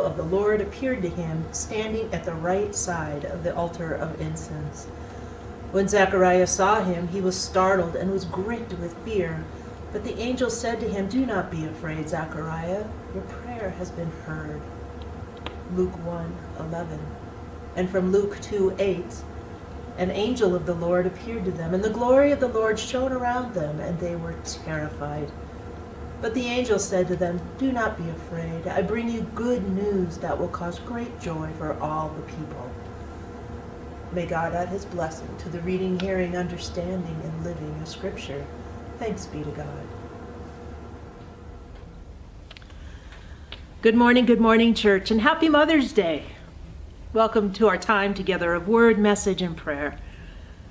of the Lord appeared to him, standing at the right side of the altar of incense. When Zechariah saw him, he was startled and was gripped with fear. But the angel said to him, "Do not be afraid, Zechariah. Your prayer has been heard." Luke 1:11. And from Luke 2:8, an angel of the Lord appeared to them, and the glory of the Lord shone around them, and they were terrified. But the angel said to them, "Do not be afraid. I bring you good news that will cause great joy for all the people." May God add his blessing to the reading, hearing, understanding, and living of Scripture. Thanks be to God. Good morning, church, and happy Mother's Day. Welcome to our time together of word, message, and prayer.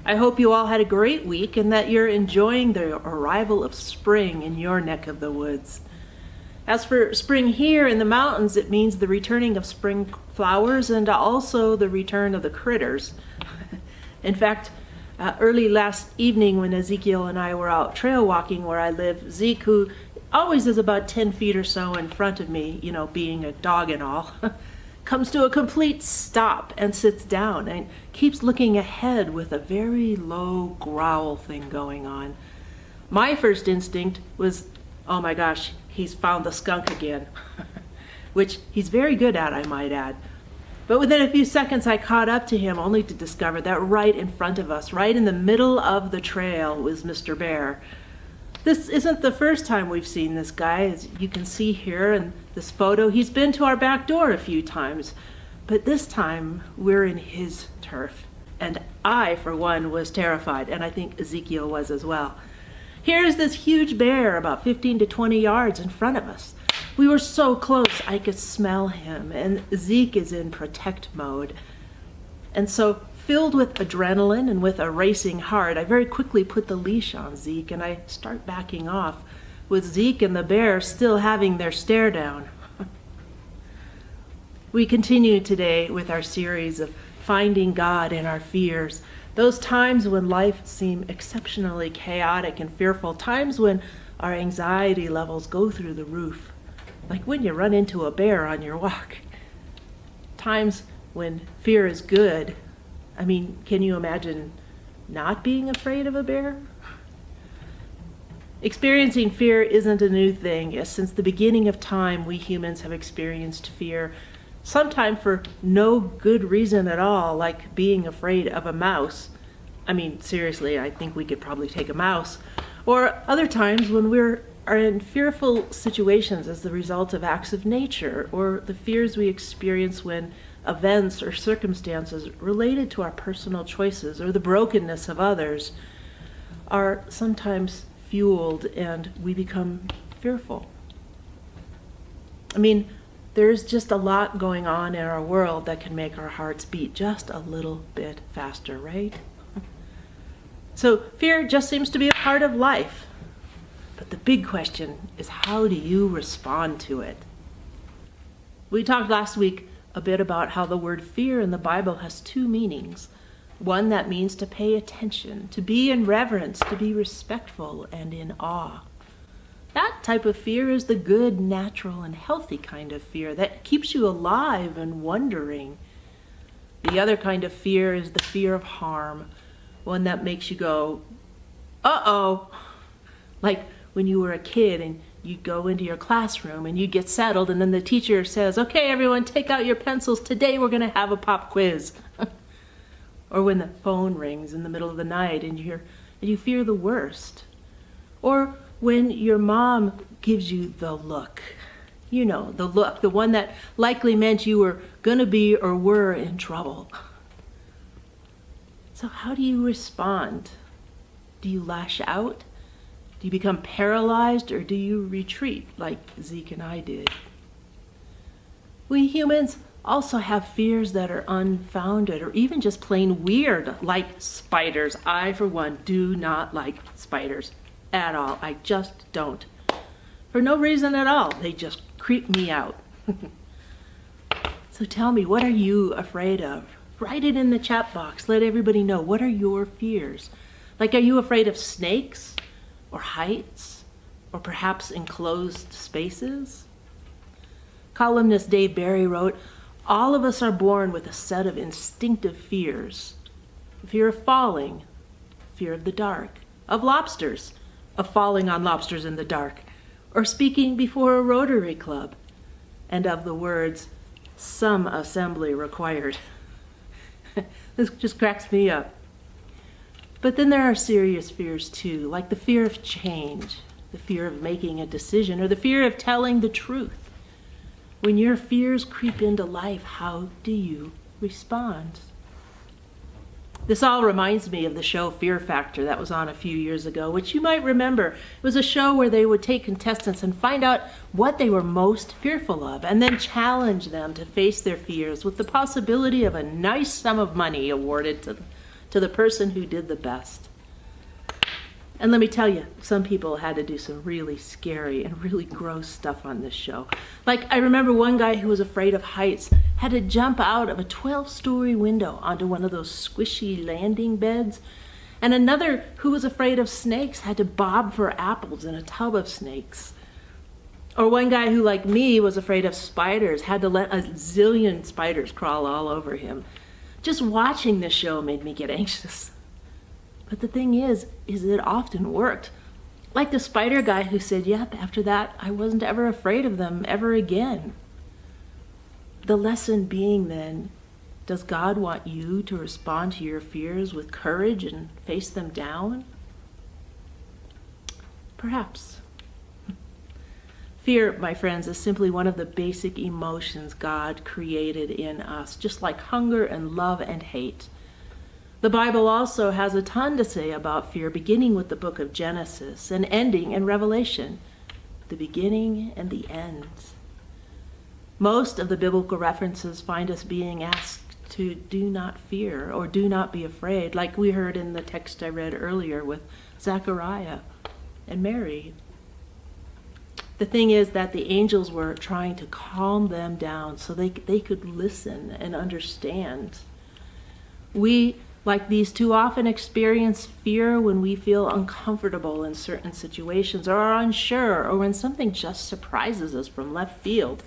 I hope you all had a great week and that you're enjoying the arrival of spring in your neck of the woods. As for spring here in the mountains, it means the returning of spring flowers and also the return of the critters. In fact, early last evening when Ezekiel and I were out trail walking where I live, Zeke, who always is about 10 feet or so in front of me, being a dog and all, comes to a complete stop and sits down and keeps looking ahead with a very low growl thing going on. My first instinct was, oh my gosh, he's found the skunk again, which he's very good at, I might add. But within a few seconds, I caught up to him only to discover that right in front of us, right in the middle of the trail, was Mr. Bear. This isn't the first time we've seen this guy. As you can see here in this photo, he's been to our back door a few times, but this time we're in his turf. And I, for one, was terrified, and I think Ezekiel was as well. Here's this huge bear about 15 to 20 yards in front of us. We were so close I could smell him, and Zeke is in protect mode. And so, filled with adrenaline and with a racing heart, I very quickly put the leash on Zeke and I start backing off, with Zeke and the bear still having their stare down. We continue today with our series of finding God in our fears. Those times when life seems exceptionally chaotic and fearful, times when our anxiety levels go through the roof, like when you run into a bear on your walk. Times when fear is good. I mean, can you imagine not being afraid of a bear? Experiencing fear isn't a new thing. Since the beginning of time, we humans have experienced fear, sometimes for no good reason at all, like being afraid of a mouse. I mean, seriously, I think we could probably take a mouse. Or other times when we are in fearful situations as the result of acts of nature, or the fears we experience when events or circumstances related to our personal choices or the brokenness of others are sometimes fueled and we become fearful. I mean, there's just a lot going on in our world that can make our hearts beat just a little bit faster, right? So fear just seems to be a part of life. But the big question is, how do you respond to it? We talked last week a bit about how the word fear in the Bible has two meanings. One that means to pay attention, to be in reverence, to be respectful and in awe. That type of fear is the good, natural, and healthy kind of fear that keeps you alive and wondering. The other kind of fear is the fear of harm, one that makes you go, uh-oh. Like when you were a kid and you go into your classroom and you get settled and then the teacher says, "Okay, everyone, take out your pencils. Today we're going to have a pop quiz." Or when the phone rings in the middle of the night and you fear the worst. Or when your mom gives you the look. You know, the look, the one that likely meant you were going to be or were in trouble. So how do you respond? Do you lash out? Do you become paralyzed, or do you retreat like Zeke and I did? We humans also have fears that are unfounded or even just plain weird, like spiders. I, for one, do not like spiders at all. I just don't. For no reason at all. They just creep me out. So tell me, what are you afraid of? Write it in the chat box. Let everybody know. What are your fears? Like, are you afraid of snakes? Or heights, or perhaps enclosed spaces? Columnist Dave Barry wrote, "All of us are born with a set of instinctive fears. Fear of falling, fear of the dark, of lobsters, of falling on lobsters in the dark, or speaking before a Rotary Club, and of the words, 'some assembly required.'" This just cracks me up. But then there are serious fears too, like the fear of change, the fear of making a decision, or the fear of telling the truth. When your fears creep into life, how do you respond? This all reminds me of the show Fear Factor that was on a few years ago, which you might remember. It was a show where they would take contestants and find out what they were most fearful of, and then challenge them to face their fears with the possibility of a nice sum of money awarded to the person who did the best. And let me tell you, some people had to do some really scary and really gross stuff on this show. Like, I remember one guy who was afraid of heights had to jump out of a 12-story window onto one of those squishy landing beds. And another who was afraid of snakes had to bob for apples in a tub of snakes. Or one guy who, like me, was afraid of spiders, had to let a zillion spiders crawl all over him. Just watching this show made me get anxious. But the thing is it often worked. Like the spider guy who said, "Yep, after that, I wasn't ever afraid of them ever again." The lesson being then, does God want you to respond to your fears with courage and face them down? Perhaps. Fear, my friends, is simply one of the basic emotions God created in us, just like hunger and love and hate. The Bible also has a ton to say about fear, beginning with the book of Genesis and ending in Revelation, the beginning and the end. Most of the biblical references find us being asked to do not fear or do not be afraid, like we heard in the text I read earlier with Zechariah and Mary. The thing is that the angels were trying to calm them down so they could listen and understand. We, like these, too often experience fear when we feel uncomfortable in certain situations or are unsure, or when something just surprises us from left field.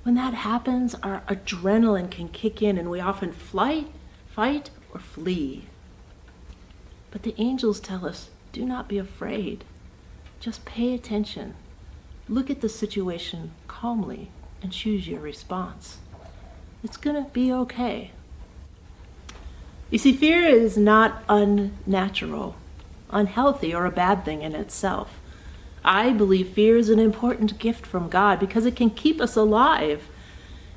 When that happens, our adrenaline can kick in and we often fight, or flee. But the angels tell us, do not be afraid. Just pay attention. Look at the situation calmly and choose your response. It's going to be okay. You see, fear is not unnatural, unhealthy, or a bad thing in itself. I believe fear is an important gift from God because it can keep us alive.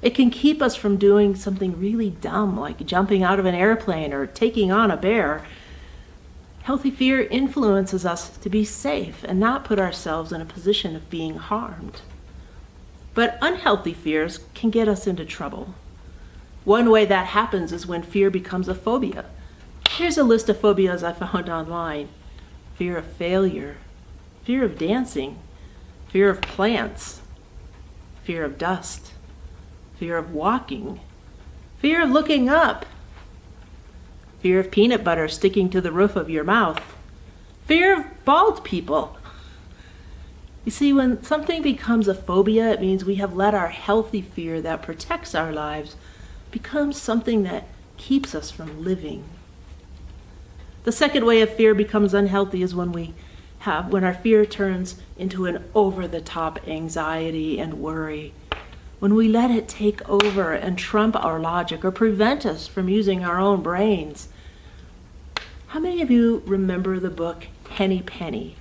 It can keep us from doing something really dumb, like jumping out of an airplane or taking on a bear. Healthy fear influences us to be safe and not put ourselves in a position of being harmed. But unhealthy fears can get us into trouble. One way that happens is when fear becomes a phobia. Here's a list of phobias I found online. Fear of failure, fear of dancing, fear of plants, fear of dust, fear of walking, fear of looking up, fear of peanut butter sticking to the roof of your mouth, fear of bald people. You see, when something becomes a phobia, it means we have let our healthy fear that protects our lives become something that keeps us from living. The second way of fear becomes unhealthy is when our fear turns into an over-the-top anxiety and worry. When we let it take over and trump our logic or prevent us from using our own brains. How many of you remember the book Henny Penny?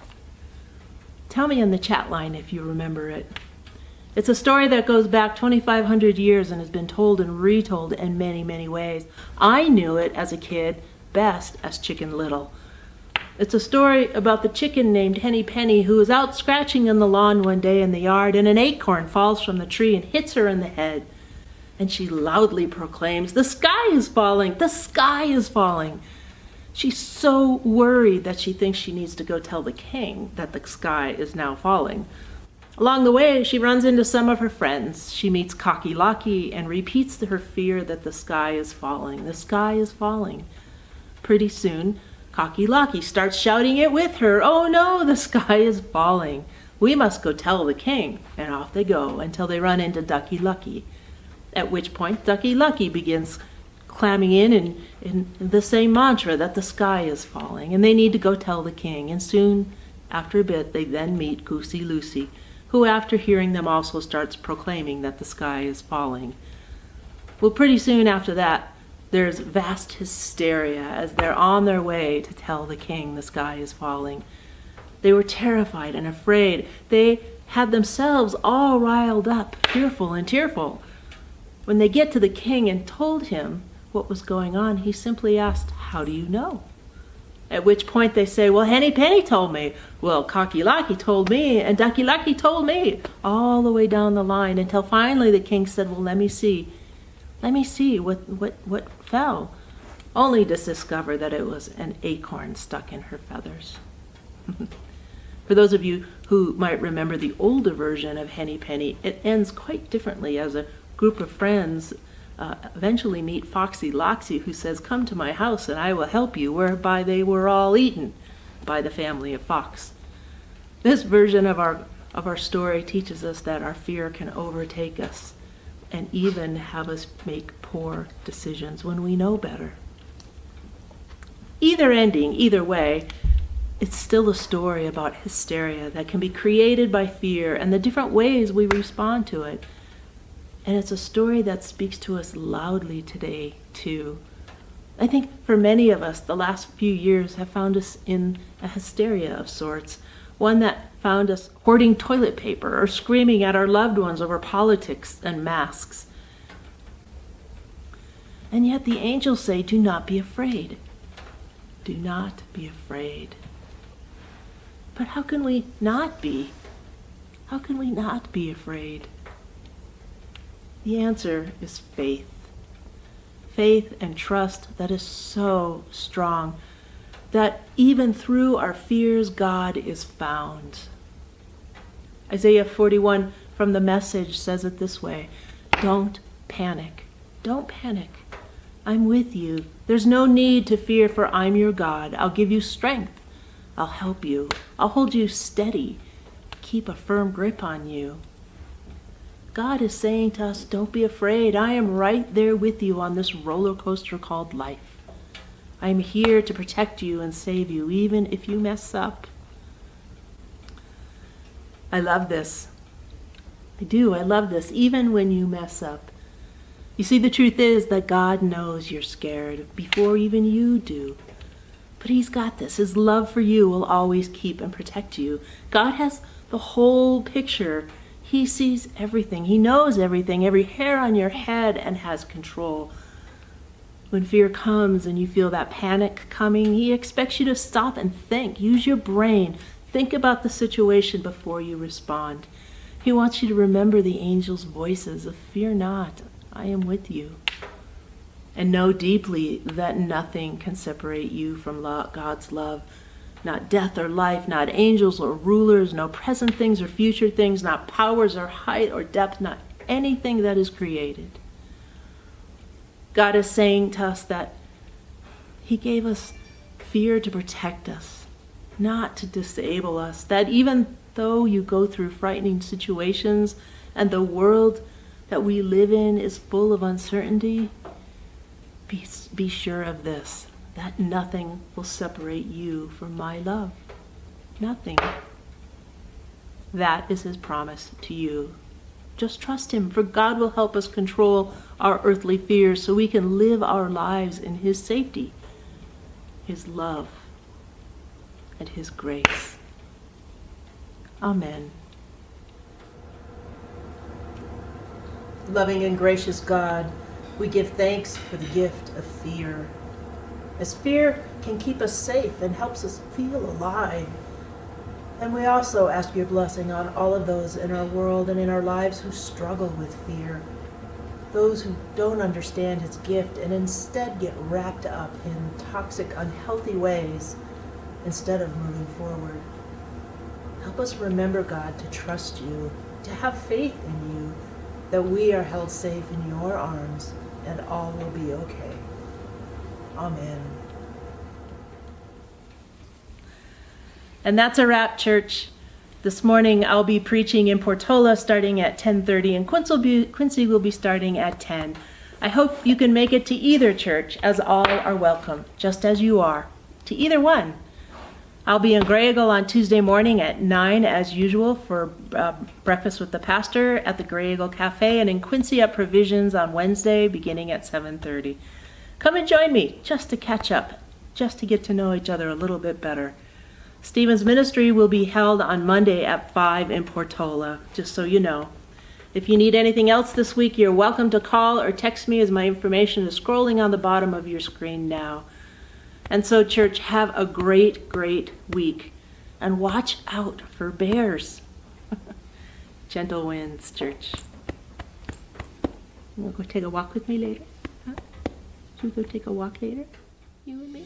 Tell me in the chat line if you remember it. It's a story that goes back 2,500 years and has been told and retold in many, many ways. I knew it as a kid best as Chicken Little. It's a story about the chicken named Henny Penny who was out scratching in the lawn one day in the yard, and an acorn falls from the tree and hits her in the head. And she loudly proclaims, "The sky is falling! The sky is falling!" She's so worried that she thinks she needs to go tell the king that the sky is now falling. Along the way, she runs into some of her friends. She meets Cocky Locky and repeats to her fear that the sky is falling. The sky is falling. Pretty soon, Cocky Locky starts shouting it with her. "Oh no, the sky is falling." We must go tell the king. And off they go until they run into Ducky Lucky, at which point Ducky Lucky begins clamming in the same mantra that the sky is falling, and they need to go tell the king. And soon, after a bit, they then meet Goosey Lucy, who after hearing them also starts proclaiming that the sky is falling. Well, pretty soon after that, there's vast hysteria as they're on their way to tell the king the sky is falling. They were terrified and afraid. They had themselves all riled up, fearful and tearful. When they get to the king and told him what was going on, he simply asked, "How do you know?" At which point they say, "Well, Henny Penny told me. Well, Cocky Locky told me, and Ducky Lucky told me," all the way down the line, until finally the king said, "Well, let me see what fell," only to discover that it was an acorn stuck in her feathers. For those of you who might remember the older version of Henny Penny, it ends quite differently as a group of friends eventually meet Foxy Loxy, who says, "Come to my house and I will help you," whereby they were all eaten by the family of Fox. This version of our story teaches us that our fear can overtake us and even have us make poor decisions when we know better. Either ending, either way, it's still a story about hysteria that can be created by fear and the different ways we respond to it. And it's a story that speaks to us loudly today, too. I think for many of us, the last few years have found us in a hysteria of sorts, one that found us hoarding toilet paper or screaming at our loved ones over politics and masks. And yet the angels say, "Do not be afraid. Do not be afraid." But how can we not be? How can we not be afraid? The answer is faith. Faith and trust that is so strong that even through our fears, God is found. Isaiah 41 from the Message says it this way: "Don't panic. Don't panic. I'm with you. There's no need to fear, for I'm your God. I'll give you strength. I'll help you. I'll hold you steady. Keep a firm grip on you." God is saying to us, don't be afraid. I am right there with you on this roller coaster called life. I am here to protect you and save you, even if you mess up. I love this. I do. I love this. Even when you mess up. You see, the truth is that God knows you're scared before even you do. But He's got this. His love for you will always keep and protect you. God has the whole picture. He sees everything. He knows everything, every hair on your head, and has control. When fear comes and you feel that panic coming, He expects you to stop and think. Use your brain. Think about the situation before you respond. He wants you to remember the angels' voices of "Fear not, I am with you." And know deeply that nothing can separate you from God's love. Not death or life, not angels or rulers, no present things or future things, not powers or height or depth, not anything that is created. God is saying to us that He gave us fear to protect us, not to disable us. That even though you go through frightening situations and the world that we live in is full of uncertainty, be sure of this, that nothing will separate you from my love. Nothing. That is His promise to you. Just trust Him, for God will help us control our earthly fears so we can live our lives in His safety, His love, and His grace. Amen. Loving and gracious God, we give thanks for the gift of fear. As fear can keep us safe and helps us feel alive. And we also ask your blessing on all of those in our world and in our lives who struggle with fear. Those who don't understand its gift and instead get wrapped up in toxic, unhealthy ways instead of moving forward. Help us remember, God, to trust you, to have faith in you, that we are held safe in your arms and all will be okay. Amen. And that's a wrap, church. This morning I'll be preaching in Portola starting at 10:30, and Quincy will be starting at 10. I hope you can make it to either church, as all are welcome, just as you are, to either one. I'll be in Graeagle on Tuesday morning at 9 as usual for breakfast with the pastor at the Graeagle Cafe, and in Quincy at Provisions on Wednesday beginning at 7:30. Come and join me just to catch up, just to get to know each other a little bit better. Stephen's ministry will be held on Monday at 5 in Portola, just so you know. If you need anything else this week, you're welcome to call or text me, as my information is scrolling on the bottom of your screen now. And so, church, have a great, great week. And watch out for bears. Gentle winds, church. You want to go take a walk with me later? Huh? Should we go take a walk later? You and me?